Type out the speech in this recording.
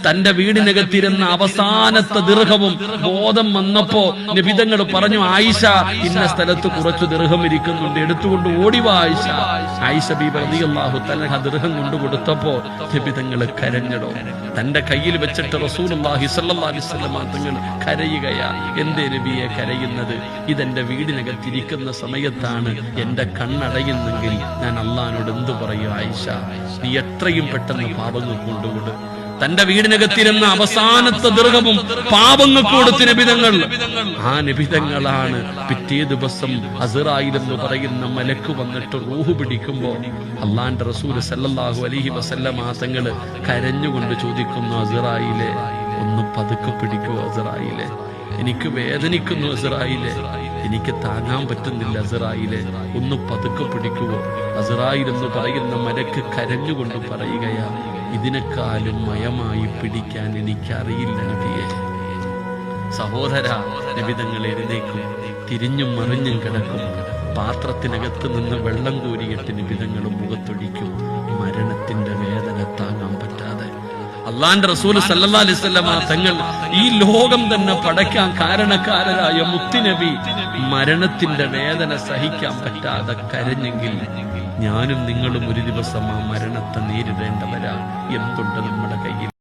തന്റെ വീടിനകത്തിരുന്ന അവസാനത്തെ ദിർഹവും ബോധം വന്നപ്പോ നബിതങ്ങൾ പറഞ്ഞു, ആയിഷ ഇന്ന സ്ഥലത്ത് കുറച്ചു ദിർഹം ഇരിക്കുന്നുണ്ട്, എടുത്തുകൊണ്ട് ഓടിവാ ആയിഷ. ആയിഷ ബീബി റളിയല്ലാഹു തആല ദിർഹം കൊണ്ടു കൊടുത്തപ്പോ നബിതങ്ങൾ കരഞ്ഞടോ. തന്റെ കയ്യിൽ വെച്ചിട്ട് റസൂലുള്ളാഹി സ്വല്ലല്ലാഹു അലൈഹി വസല്ലം തങ്ങൾ കരയുകയാ. എന്തേ നബിയെ കരയുന്നത്? ഇതെന്റെ വീടിനകത്തിരിക്കുന്ന സമയത്താണ് എന്റെ കണ്ണടയുന്നെങ്കിൽ ഞാൻ അള്ളാഹിനോട് എന്തു പറയും? ആയിഷ, നീ എത്രയും പെട്ടെന്ന് പാപങ്ങൾ കൊണ്ടുകൊടു. തന്റെ വീടിനകത്തിരുന്ന അവസാനത്തെ ദിർഹവും പാപങ്ങൾക്ക് കൊടുത്ത നബിതങ്ങൾ. ആ നബിതങ്ങളാണ് പിറ്റേ ദിവസം അസ്റായിൽ എന്ന് പറയുന്ന മലക്ക് വന്നിട്ട് റൂഹ് പിടിക്കുമ്പോ അള്ളാന്റെ റസൂൽ സല്ലല്ലാഹു അലൈഹി വസല്ലം തങ്ങൾ കരഞ്ഞുകൊണ്ട് ചോദിക്കുന്നു, അസ്റായിലെ ഒന്ന് പതുക്കെ പിടിക്കൂ അസ്റായിലെ, എനിക്ക് വേദനിക്കുന്നു അസ്റായിലെ, എനിക്ക് താങ്ങാൻ പറ്റുന്നില്ല അസ്റായിലെ, ഒന്ന് പതുക്കെ പിടിക്കുവോ? അസ്റായിൽ എന്ന് പറയുന്ന മലക്ക് കരഞ്ഞുകൊണ്ട് പറയുകയാ, ഇതിനേക്കാളും മയമായി പിടിക്കാൻ എനിക്കറിയില്ല നബിയെ. സഹോദര, നബിതങ്ങൾ എഴുന്നേക്കും, തിരിഞ്ഞും മറിഞ്ഞും കിടക്കും. പാത്രത്തിനകത്ത് നിന്ന് വെള്ളം കോരിയിട്ട് നബിതങ്ങളും മുഖത്തൊഴിക്കും. മരണത്തിന്റെ വേദന താങ്ങാൻ പറ്റാതെ അള്ളാന്റെ റസൂൽ സല്ലല്ലാഹു അലൈഹി വസല്ലം തങ്ങൾ, ഈ ലോകം തന്നെ പടയ്ക്കാൻ കാരണക്കാരനായ മുത്തുനബി മരണത്തിന്റെ വേദന സഹിക്കാൻ പറ്റാതെ കരഞ്ഞെങ്കിൽ ഞാനും നിങ്ങളും ഒരു ദിവസം ആ മരണത്തെ നേരിടേണ്ടവരാ. എന്തുണ്ട് നമ്മുടെ കയ്യിൽ?